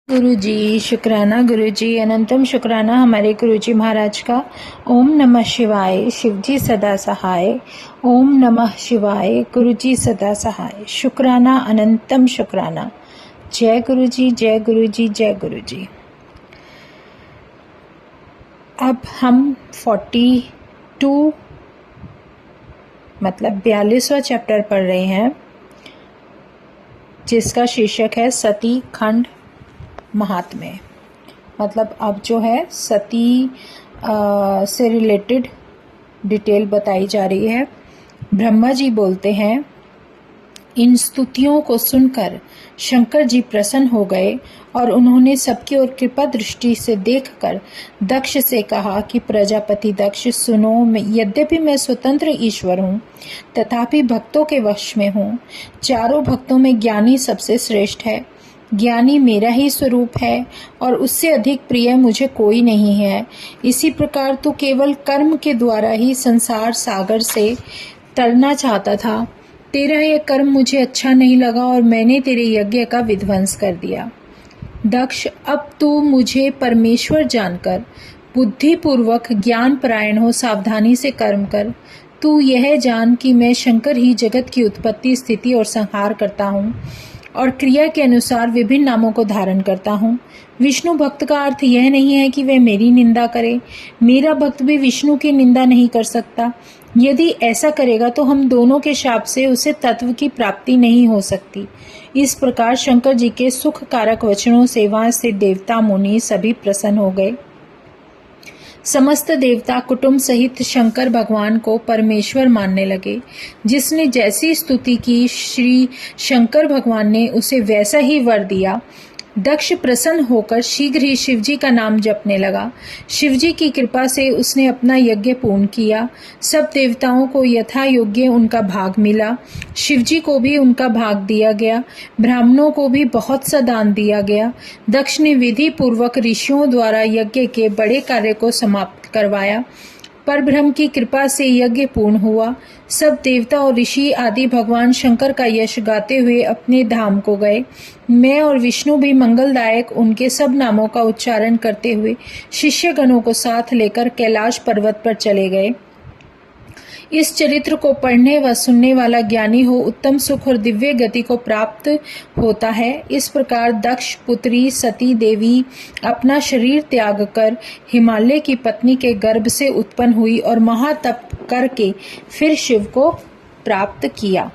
गुरु जी शुक्राना, गुरु जी अनंतम शुक्राना हमारे गुरु जी महाराज का। ओम नमः शिवाय, शिव जी सदा सहाय। ओम नमः शिवाय, गुरु जी सदा सहाय। शुक्राना अनंतम शुक्राना। जय गुरु जी, जय गुरु जी, जय गुरु जी। अब हम 42 मतलब 42वां चैप्टर पढ़ रहे हैं, जिसका शीर्षक है सती खंड महात्म्य। मतलब अब जो है सती से रिलेटेड डिटेल बताई जा रही है। ब्रह्मा जी बोलते हैं, इन स्तुतियों को सुनकर शंकर जी प्रसन्न हो गए और उन्होंने सबकी ओर कृपा दृष्टि से देखकर दक्ष से कहा कि प्रजापति दक्ष सुनो, यद्यपि मैं स्वतंत्र ईश्वर हूँ तथापि भक्तों के वश में हूँ। चारों भक्तों में ज्ञानी सबसे श्रेष्ठ है। ज्ञानी मेरा ही स्वरूप है और उससे अधिक प्रिय मुझे कोई नहीं है। इसी प्रकार तू केवल कर्म के द्वारा ही संसार सागर से तरना चाहता था। तेरा यह कर्म मुझे अच्छा नहीं लगा और मैंने तेरे यज्ञ का विध्वंस कर दिया। दक्ष, अब तू मुझे परमेश्वर जानकर बुद्धिपूर्वक ज्ञान परायण हो सावधानी से कर्म कर। तू यह जान कि मैं शंकर ही जगत की उत्पत्ति, स्थिति और संहार करता हूँ और क्रिया के अनुसार विभिन्न नामों को धारण करता हूँ। विष्णु भक्त का अर्थ यह नहीं है कि वह मेरी निंदा करे। मेरा भक्त भी विष्णु की निंदा नहीं कर सकता। यदि ऐसा करेगा तो हम दोनों के शाप से उसे तत्व की प्राप्ति नहीं हो सकती। इस प्रकार शंकर जी के सुख कारक वचनों से वहां से देवता मुनि सभी प्रसन्न हो गए। समस्त देवता कुटुंब सहित शंकर भगवान को परमेश्वर मानने लगे। जिसने जैसी स्तुति की श्री शंकर भगवान ने उसे वैसा ही वर दिया। दक्ष प्रसन्न होकर शीघ्र ही शिवजी का नाम जपने लगा। शिवजी की कृपा से उसने अपना यज्ञ पूर्ण किया। सब देवताओं को यथा योग्य उनका भाग मिला। शिवजी को भी उनका भाग दिया गया। ब्राह्मणों को भी बहुत सा दान दिया गया। दक्ष ने विधि पूर्वक ऋषियों द्वारा यज्ञ के बड़े कार्य को समाप्त करवाया। परब्रह्म की कृपा से यज्ञ पूर्ण हुआ। सब देवता और ऋषि आदि भगवान शंकर का यश गाते हुए अपने धाम को गए। मैं और विष्णु भी मंगलदायक उनके सब नामों का उच्चारण करते हुए शिष्यगणों को साथ लेकर कैलाश पर्वत पर चले गए। इस चरित्र को पढ़ने व सुनने वाला ज्ञानी हो उत्तम सुख और दिव्य गति को प्राप्त होता है। इस प्रकार दक्ष पुत्री सती देवी अपना शरीर त्याग कर हिमालय की पत्नी के गर्भ से उत्पन्न हुई और महातप करके फिर शिव को प्राप्त किया।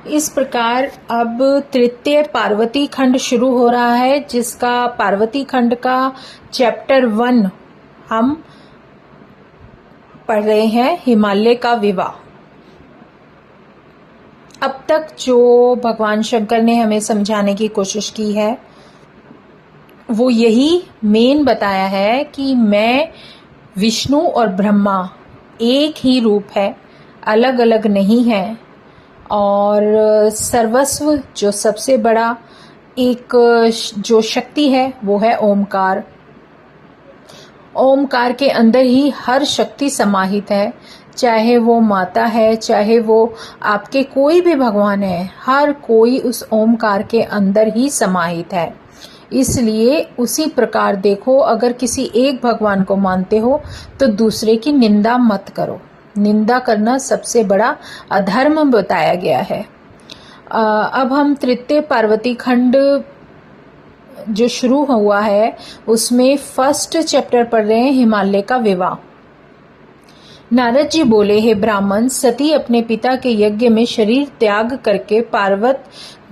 इस प्रकार अब तृतीय पार्वती खंड शुरू हो रहा है, जिसका पार्वती खंड का चैप्टर 1 हम पढ़ रहे हैं, हिमालय का विवाह। अब तक जो भगवान शंकर ने हमें समझाने की कोशिश की है वो यही मेन बताया है कि मैं, विष्णु और ब्रह्मा एक ही रूप है, अलग अलग नहीं है। और सर्वस्व जो सबसे बड़ा एक जो शक्ति है वो है ओमकार। ओमकार के अंदर ही हर शक्ति समाहित है, चाहे वो माता है, चाहे वो आपके कोई भी भगवान है, हर कोई उस ओमकार के अंदर ही समाहित है। इसलिए उसी प्रकार देखो, अगर किसी एक भगवान को मानते हो तो दूसरे की निंदा मत करो। निंदा करना सबसे बड़ा अधर्म बताया गया है। अब हम तृतीय पार्वती खंड जो शुरू हुआ है उसमें फर्स्ट चैप्टर पढ़ रहे हैं, हिमालय का विवाह। नारद जी बोले, हे ब्राह्मण, सती अपने पिता के यज्ञ में शरीर त्याग करके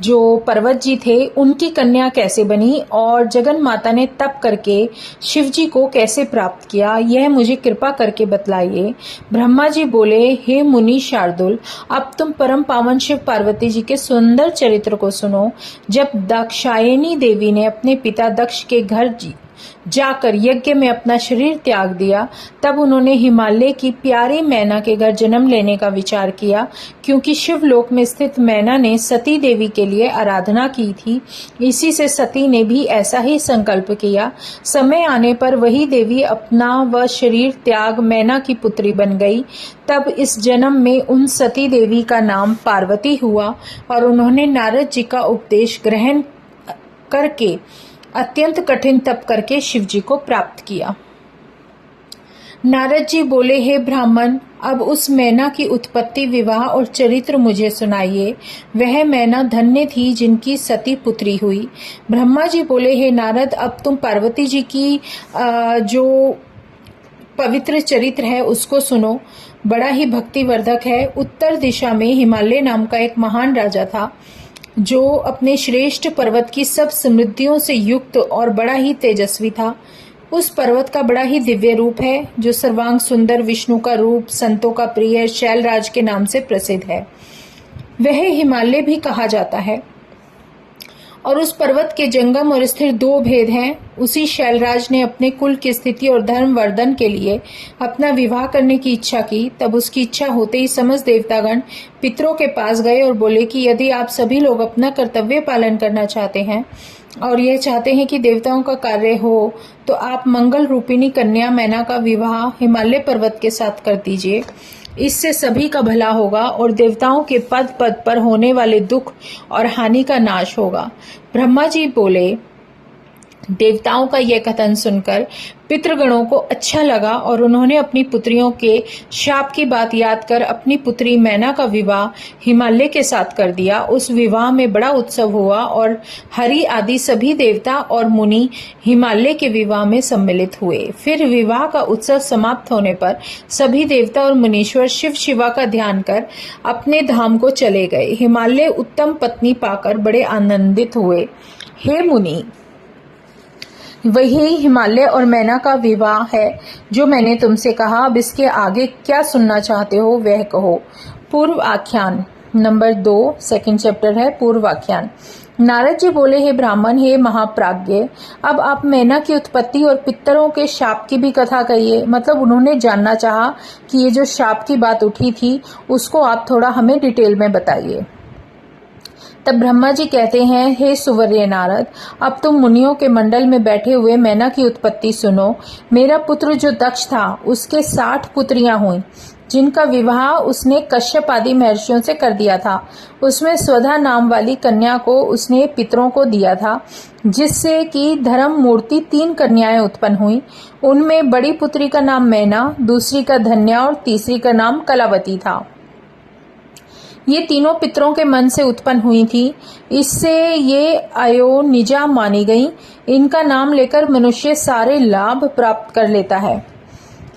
जो पर्वत जी थे उनकी कन्या कैसे बनी और जगन माता ने तप करके शिव जी को कैसे प्राप्त किया, यह मुझे कृपा करके बतलाइए। ब्रह्मा जी बोले, हे मुनि शार्दुल, अब तुम परम पावन शिव पार्वती जी के सुंदर चरित्र को सुनो। जब दाक्षायणी देवी ने अपने पिता दक्ष के घर जाकर यज्ञ में अपना शरीर त्याग दिया, तब उन्होंने हिमालय की प्यारी मैना के घर जन्म लेने का विचार किया, क्योंकि शिवलोक में स्थित मैना ने सती देवी के लिए आराधना की थी। इसी से सती ने भी ऐसा ही संकल्प किया। समय आने पर वही देवी अपना व शरीर त्याग मैना की पुत्री बन गई। तब इस जन्म में उन सती देवी का नाम पार्वती हुआ और उन्होंने नारद जी का उपदेश ग्रहण करके अत्यंत कठिन तप करके शिव जी को प्राप्त किया। नारद जी बोले, हे ब्राह्मण, अब उस मैना की उत्पत्ति, विवाह और चरित्र मुझे सुनाइए। वह मैना धन्य थी जिनकी सती पुत्री हुई। ब्रह्मा जी बोले, हे नारद, अब तुम पार्वती जी की जो पवित्र चरित्र है उसको सुनो। बड़ा ही भक्तिवर्धक है। उत्तर दिशा में हिमालय नाम का एक महान राजा था जो अपने श्रेष्ठ पर्वत की सब समृद्धियों से युक्त और बड़ा ही तेजस्वी था। उस पर्वत का बड़ा ही दिव्य रूप है जो सर्वांग सुंदर, विष्णु का रूप, संतों का प्रिय शैलराज के नाम से प्रसिद्ध है। वह हिमालय भी कहा जाता है और उस पर्वत के जंगम और स्थिर दो भेद हैं। उसी शैलराज ने अपने कुल की स्थिति और धर्म वर्धन के लिए अपना विवाह करने की इच्छा की। तब उसकी इच्छा होते ही समस्त देवतागण पितरों के पास गए और बोले कि यदि आप सभी लोग अपना कर्तव्य पालन करना चाहते हैं और यह चाहते हैं कि देवताओं का कार्य हो, तो आप मंगल रूपिणी कन्या मैना का विवाह हिमालय पर्वत के साथ कर दीजिए। इससे सभी का भला होगा और देवताओं के पद पद पर होने वाले दुख और हानि का नाश होगा। ब्रह्मा जी बोले, देवताओं का यह कथन सुनकर पितृगणों को अच्छा लगा और उन्होंने अपनी पुत्रियों के शाप की बात याद कर अपनी पुत्री मैना का विवाह हिमालय के साथ कर दिया। उस विवाह में बड़ा उत्सव हुआ और हरि आदि सभी देवता और मुनि हिमालय के विवाह में सम्मिलित हुए। फिर विवाह का उत्सव समाप्त होने पर सभी देवता और मुनीश्वर शिव शिवा का ध्यान कर अपने धाम को चले गए। हिमालय उत्तम पत्नी पाकर बड़े आनंदित हुए। हे मुनि, वही हिमालय और मैना का विवाह है जो मैंने तुमसे कहा। अब इसके आगे क्या सुनना चाहते हो वह कहो। पूर्व आख्यान नंबर 2, सेकंड चैप्टर है पूर्व आख्यान। नारद जी बोले, हे ब्राह्मण, हे महाप्राज्ञ, अब आप मैना की उत्पत्ति और पितरों के शाप की भी कथा कहिए। मतलब उन्होंने जानना चाहा कि ये जो शाप की बात उठी थी उसको आप थोड़ा हमें डिटेल में बताइए। तब ब्रह्मा जी कहते हैं, हे सुवर्य नारद, अब तुम मुनियों के मंडल में बैठे हुए मैना की उत्पत्ति सुनो। मेरा पुत्र जो दक्ष था उसके 60 पुत्रियां हुई जिनका विवाह उसने कश्यप आदि महर्षियों से कर दिया था। उसमें स्वधा नाम वाली कन्या को उसने पितरों को दिया था, जिससे कि धर्म मूर्ति 3 कन्याएं उत्पन्न हुई। उनमें बड़ी पुत्री का नाम मैना, दूसरी का धन्या और तीसरी का नाम कलावती था। ये तीनों पितरों के मन से उत्पन्न हुई थी, इससे ये अयोनिजा मानी गई। इनका नाम लेकर मनुष्य सारे लाभ प्राप्त कर लेता है।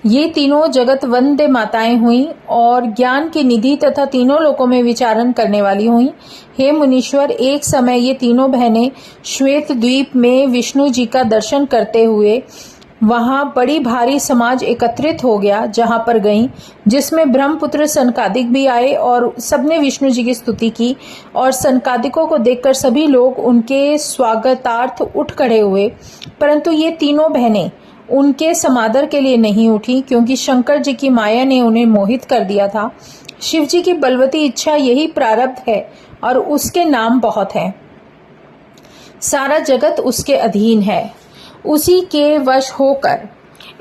ये तीनों जगत वंद्य माताएं हुई और ज्ञान की निधि तथा तीनों लोकों में विचारण करने वाली हुई। हे मुनीश्वर, एक समय ये तीनों बहनें श्वेत द्वीप में विष्णु जी का दर्शन करते हुए वहां बड़ी भारी समाज एकत्रित हो गया, जहां पर गईं, जिसमें ब्रह्मपुत्र सनकादिक भी आए और सबने विष्णु जी की स्तुति की। और सनकादिकों को देखकर सभी लोग उनके स्वागतार्थ उठ खड़े हुए, परंतु ये तीनों बहनें उनके समादर के लिए नहीं उठी, क्योंकि शंकर जी की माया ने उन्हें मोहित कर दिया था। शिव जी की बलवती इच्छा यही प्रारब्ध है और उसके नाम बहुत हैं। सारा जगत उसके अधीन है। उसी के वश होकर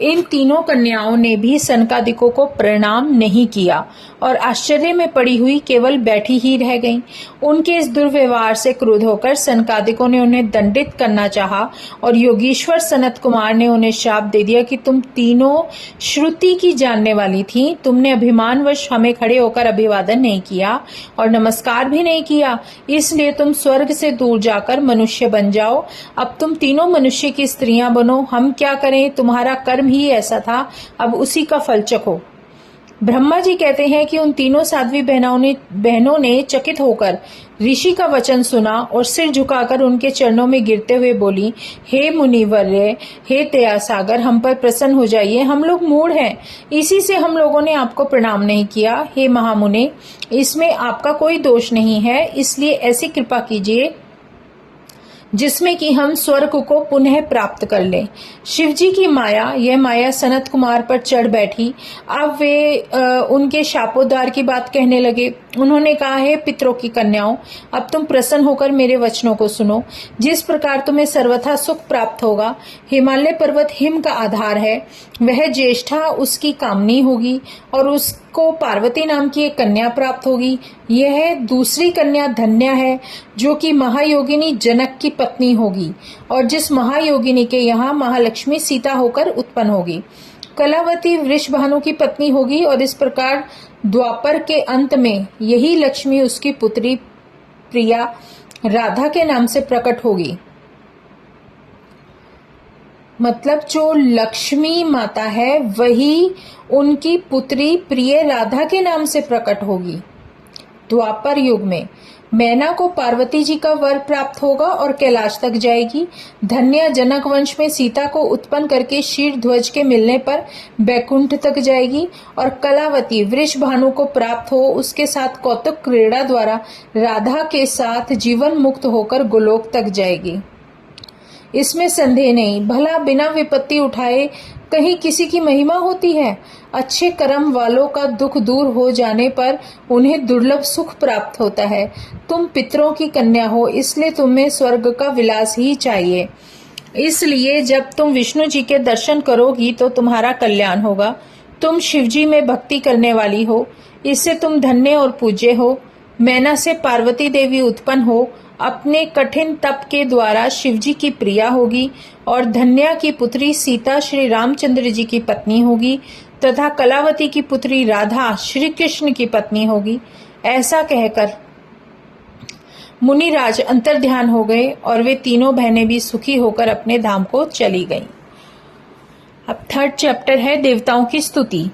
इन तीनों कन्याओं ने भी सनकादिकों को प्रणाम नहीं किया और आश्चर्य में पड़ी हुई केवल बैठी ही रह गईं। उनके इस दुर्व्यवहार से क्रुद्ध होकर सनकादिकों ने उन्हें दंडित करना चाहा और योगीश्वर सनत कुमार ने उन्हें शाप दे दिया कि तुम तीनों श्रुति की जानने वाली थी, तुमने अभिमानवश हमें खड़े होकर अभिवादन नहीं किया और नमस्कार भी नहीं किया, इसलिए तुम स्वर्ग से दूर जाकर मनुष्य बन जाओ। अब तुम तीनों मनुष्य की स्त्रियां बनो, हम क्या करें, तुम्हारा कर्म ही ऐसा था, अब उसी का फल चखो। ब्रह्मा जी कहते हैं कि उन तीनों साध्वी बहनों ने चकित होकर ऋषि का वचन सुना और सिर झुकाकर उनके चरणों में गिरते हुए बोली, हे मुनिवर्य, हे दया सागर, हम पर प्रसन्न हो जाइए, हम लोग मूढ़ हैं, इसी से हम लोगों ने आपको प्रणाम नहीं किया। हे महामुने, इसमें आपका कोई दोष नहीं है, इसलिए ऐसी कृपा कीजिए जिसमें कि हम स्वर्ग को पुनः प्राप्त कर लें। शिव जी की माया, यह माया सनत कुमार पर चढ़ बैठी। अब वे उनके शापोद्धार की बात कहने लगे। उन्होंने कहा, है पितरों की कन्याओं, अब तुम प्रसन्न होकर मेरे वचनों को सुनो। जिस प्रकार तुम्हें सर्वथा सुख प्राप्त होगा, हिमालय पर्वत हिम का आधार है, वह ज्येष्ठा उसकी कामनी होगी और को पार्वती नाम की एक कन्या प्राप्त होगी। यह दूसरी कन्या धन्या है, जो कि महायोगिनी जनक की पत्नी होगी और जिस महायोगिनी के यहाँ महालक्ष्मी सीता होकर उत्पन्न होगी। कलावती वृषभानु की पत्नी होगी और इस प्रकार द्वापर के अंत में यही लक्ष्मी उसकी पुत्री प्रिया राधा के नाम से प्रकट होगी। मतलब जो लक्ष्मी माता है वही उनकी पुत्री प्रिय राधा के नाम से प्रकट होगी। द्वापर युग में मैना को पार्वती जी का वर प्राप्त होगा और कैलाश तक जाएगी। धन्या जनक वंश में सीता को उत्पन्न करके शीर ध्वज के मिलने पर बैकुंठ तक जाएगी और कलावती वृषभानु को प्राप्त हो उसके साथ कौतुक क्रीड़ा द्वारा राधा के साथ जीवन मुक्त होकर गोलोक तक जाएगी। इसमें संदेह नहीं। भला बिना विपत्ति उठाए कहीं किसी की महिमा होती है? अच्छे कर्म वालों का दुख दूर हो जाने पर उन्हें दुर्लभ सुख प्राप्त होता है। तुम पितरों की कन्या हो, इसलिए तुम्हें स्वर्ग का विलास ही चाहिए। इसलिए जब तुम विष्णु जी के दर्शन करोगी तो तुम्हारा कल्याण होगा। तुम शिवजी में भक्ति करने वाली हो, इससे तुम धन्य और पूज्य हो। मैना से पार्वती देवी उत्पन्न हो, अपने कठिन तप के द्वारा शिवजी की प्रिया होगी और धन्या की पुत्री सीता श्री रामचंद्र जी की पत्नी होगी तथा कलावती की पुत्री राधा श्री कृष्ण की पत्नी होगी। ऐसा कहकर मुनिराज अंतर्ध्यान हो गए और वे तीनों बहनें भी सुखी होकर अपने धाम को चली गईं। अब थर्ड चैप्टर है देवताओं की स्तुति।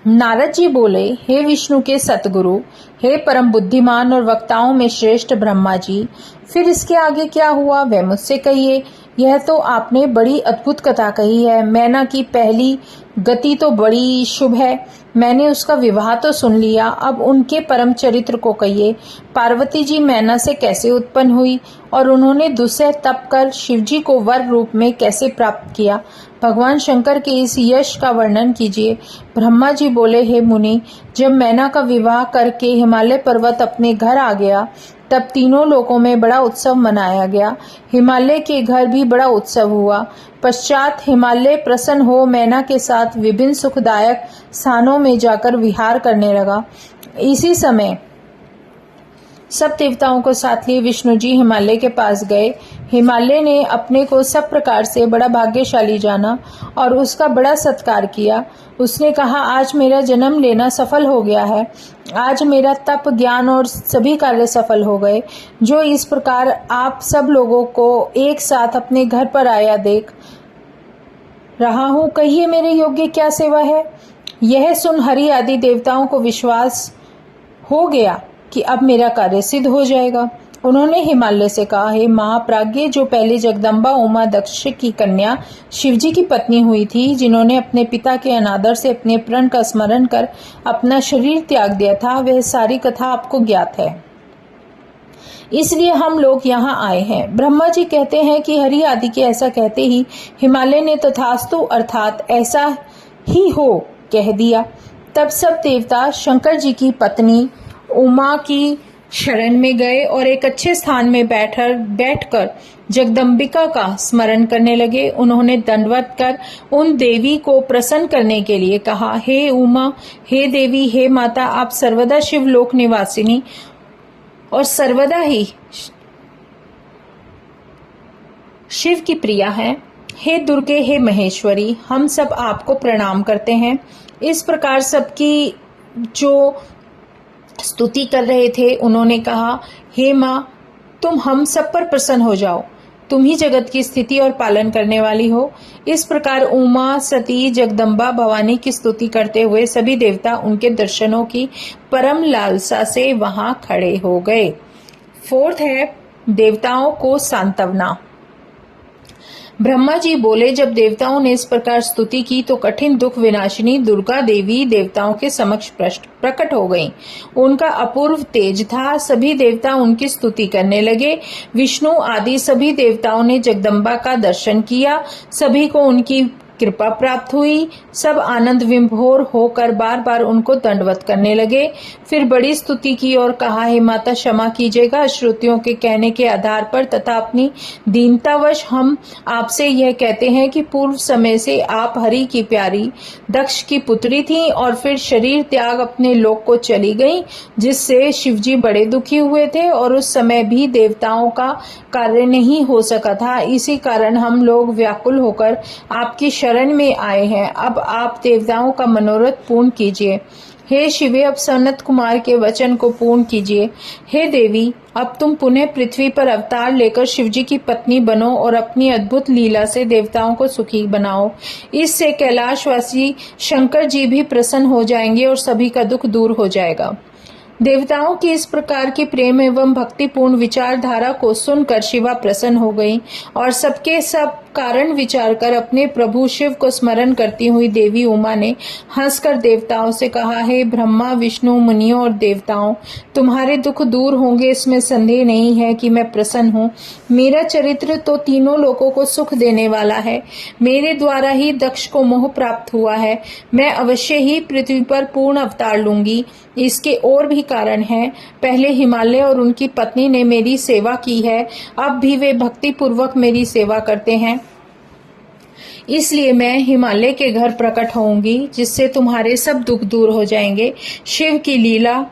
नारद जी बोले, हे विष्णु के सतगुरु, हे परम बुद्धिमान और वक्ताओं में श्रेष्ठ ब्रह्मा जी, फिर इसके आगे क्या हुआ वह मुझसे कहिए। यह तो आपने बड़ी अद्भुत कथा कही है। मैना की पहली गति तो बड़ी शुभ है। मैंने उसका विवाह तो सुन लिया, अब उनके परम चरित्र को कहिए। पार्वती जी मैना से कैसे उत्पन्न हुई और उन्होंने दुसह तप कर शिवजी को वर रूप में कैसे प्राप्त किया? भगवान शंकर के इस यश का वर्णन कीजिए। ब्रह्मा जी बोले, हे मुनि, जब मैना का विवाह करके हिमालय पर्वत अपने घर आ गया तब तीनों लोकों में बड़ा उत्सव मनाया गया। हिमालय के घर भी बड़ा उत्सव हुआ। पश्चात हिमालय प्रसन्न हो मैना के साथ विभिन्न सुखदायक स्थानों में जाकर विहार करने लगा। इसी समय सब देवताओं को साथ लिए विष्णु जी हिमालय के पास गए। हिमालय ने अपने को सब प्रकार से बड़ा भाग्यशाली जाना और उसका बड़ा सत्कार किया। उसने कहा, आज मेरा जन्म लेना सफल हो गया है। आज मेरा तप, ज्ञान और सभी कार्य सफल हो गए। जो इस प्रकार आप सब लोगों को एक साथ अपने घर पर आया देख रहा हूँ, कहिए मेरे योग्य क्या सेवा है? यह सुन हरि आदि देवताओं को विश्वास हो गया कि अब मेरा कार्य सिद्ध हो जाएगा। उन्होंने हिमालय से कहा, हे महाप्राज्ञ, जो पहले जगदम्बा उमा दक्ष की कन्या शिवजी की पत्नी हुई थी, जिन्होंने अपने पिता के अनादर से अपने प्रण का स्मरण कर अपना शरीर त्याग दिया था, वह सारी कथा आपको ज्ञात है। इसलिए हम लोग यहाँ आए हैं। ब्रह्मा जी कहते हैं कि हरि आदि के ऐसा कहते ही हिमालय ने तथास्तु अर्थात ऐसा ही हो कह दिया। तब सब देवता शंकर जी की पत्नी उमा की शरण में गए और एक अच्छे स्थान में बैठकर जगदम्बिका का स्मरण करने लगे। उन्होंने दंडवत कर उन देवी को प्रसन्न करने के लिए कहा, हे उमा, हे देवी, हे माता, आप सर्वदा शिवलोक निवासिनी और सर्वदा ही शिव की प्रिया है। हे दुर्गे, हे महेश्वरी, हम सब आपको प्रणाम करते हैं। इस प्रकार सबकी जो स्तुति कर रहे थे उन्होंने कहा, हे माँ, तुम हम सब पर प्रसन्न हो जाओ। तुम ही जगत की स्थिति और पालन करने वाली हो। इस प्रकार उमा, सती, जगदम्बा, भवानी की स्तुति करते हुए सभी देवता उनके दर्शनों की परम लालसा से वहां खड़े हो गए। फोर्थ है देवताओं को सांत्वना। ब्रह्मा जी बोले, जब देवताओं ने इस प्रकार स्तुति की तो कठिन दुख विनाशिनी दुर्गा देवी देवताओं के समक्ष प्रकट हो गईं। उनका अपूर्व तेज था। सभी देवता उनकी स्तुति करने लगे। विष्णु आदि सभी देवताओं ने जगदम्बा का दर्शन किया। सभी को उनकी कृपा प्राप्त हुई। सब आनंद विभोर होकर बार बार उनको दंडवत करने लगे। फिर बड़ी स्तुति की और कहा, हे माता क्षमा कीजिएगा, श्रुतियों के कहने के आधार पर तथा अपनी दीनतावश हम आपसे यह कहते हैं कि पूर्व समय से आप हरि की प्यारी दक्ष की पुत्री थीं और फिर शरीर त्याग अपने लोक को चली गईं, जिससे शिवजी बड़े दुखी हुए थे और उस समय भी देवताओं का कार्य नहीं हो सका था। इसी कारण हम लोग व्याकुल होकर आपकी शरण में आए हैं। अब आप देवताओं का मनोरथ पूर्ण कीजिए। हे शिवे, अब सनत कुमार के वचन को पूर्ण कीजिए। हे देवी, अब तुम पुनः पृथ्वी पर अवतार लेकर शिवजी की पत्नी बनो और अपनी अद्भुत लीला से देवताओं को सुखी बनाओ। इससे कैलाशवासी शंकर जी भी प्रसन्न हो जाएंगे और सभी का दुख दूर हो जाएगा। देवताओं की इस प्रकार की प्रेम एवं भक्तिपूर्ण विचारधारा को सुनकर शिवा प्रसन्न हो गई और सबके सब कारण विचार कर अपने प्रभु शिव को स्मरण करती हुई देवी उमा ने हंसकर देवताओं से कहा, हे ब्रह्मा विष्णु मुनियों और देवताओं, तुम्हारे दुख दूर होंगे इसमें संदेह नहीं है कि मैं प्रसन्न हूँ। मेरा चरित्र तो तीनों लोगों को सुख देने वाला है। मेरे द्वारा ही दक्ष को मोह प्राप्त हुआ है। मैं अवश्य ही पृथ्वी पर पूर्ण अवतार लूंगी। इसके और भी कारण हैं। पहले हिमालय और उनकी पत्नी ने मेरी सेवा की है, अब भी वे भक्ति पूर्वक मेरी सेवा करते हैं। इसलिए मैं हिमालय के घर प्रकट होऊंगी, जिससे तुम्हारे सब दुख दूर हो जाएंगे। शिव की लीला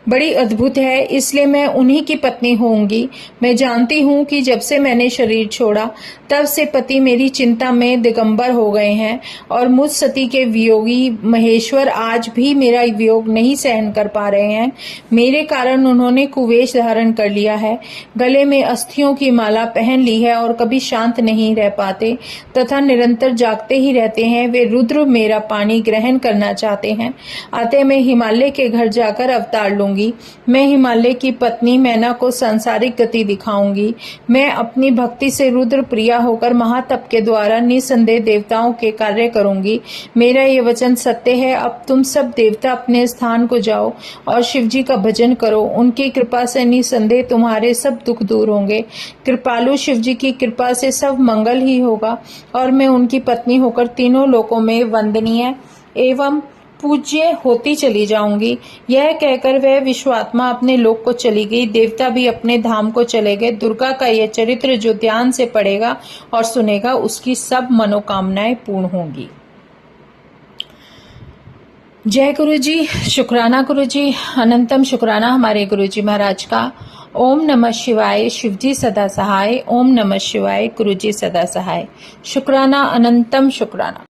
बड़ी अद्भुत है, इसलिए मैं उन्हीं की पत्नी होऊंगी। मैं जानती हूँ कि जब से मैंने शरीर छोड़ा तब से पति मेरी चिंता में दिगंबर हो गए हैं और मुझ सती के वियोगी महेश्वर आज भी मेरा वियोग नहीं सहन कर पा रहे हैं। मेरे कारण उन्होंने कुवेश धारण कर लिया है, गले में अस्थियों की माला पहन ली है और कभी शांत नहीं रह पाते तथा निरंतर जागते ही रहते हैं। वे रुद्र मेरा पानी ग्रहण करना चाहते हैं, अतः मैं हिमालय के घर जाकर अवतार लूंगी। मैं हिमालय की पत्नी मैना को सांसारिक गति दिखाऊंगी। मैं अपनी भक्ति से रुद्र प्रिया होकर महातप के द्वारा निसंदेह देवताओं के कार्य करूंगी। मेरा ये वचन सत्य है। अब तुम सब देवता अपने स्थान को जाओ और शिवजी का भजन करो। उनकी कृपा से निसंदेह तुम्हारे सब दुख दूर होंगे। कृपालु शिवजी की कृपा से सब मंगल ही होगा और मैं उनकी पत्नी होकर तीनों लोकों में वंदनीय एवं पूज्य होती चली जाऊंगी। यह कहकर वह विश्वात्मा अपने लोक को चली गई। देवता भी अपने धाम को चले गए। दुर्गा का यह चरित्र जो ध्यान से पढ़ेगा और सुनेगा, उसकी सब मनोकामनाएं पूर्ण होंगी। जय गुरु जी, शुक्राना गुरु जी, अनंतम शुक्राना हमारे गुरु जी महाराज का। ओम नमः शिवाय, शिवजी सदा सहाय। ओम नमः शिवाय, गुरु जी सदा सहाय। शुक्राना, अनंतम शुक्राना।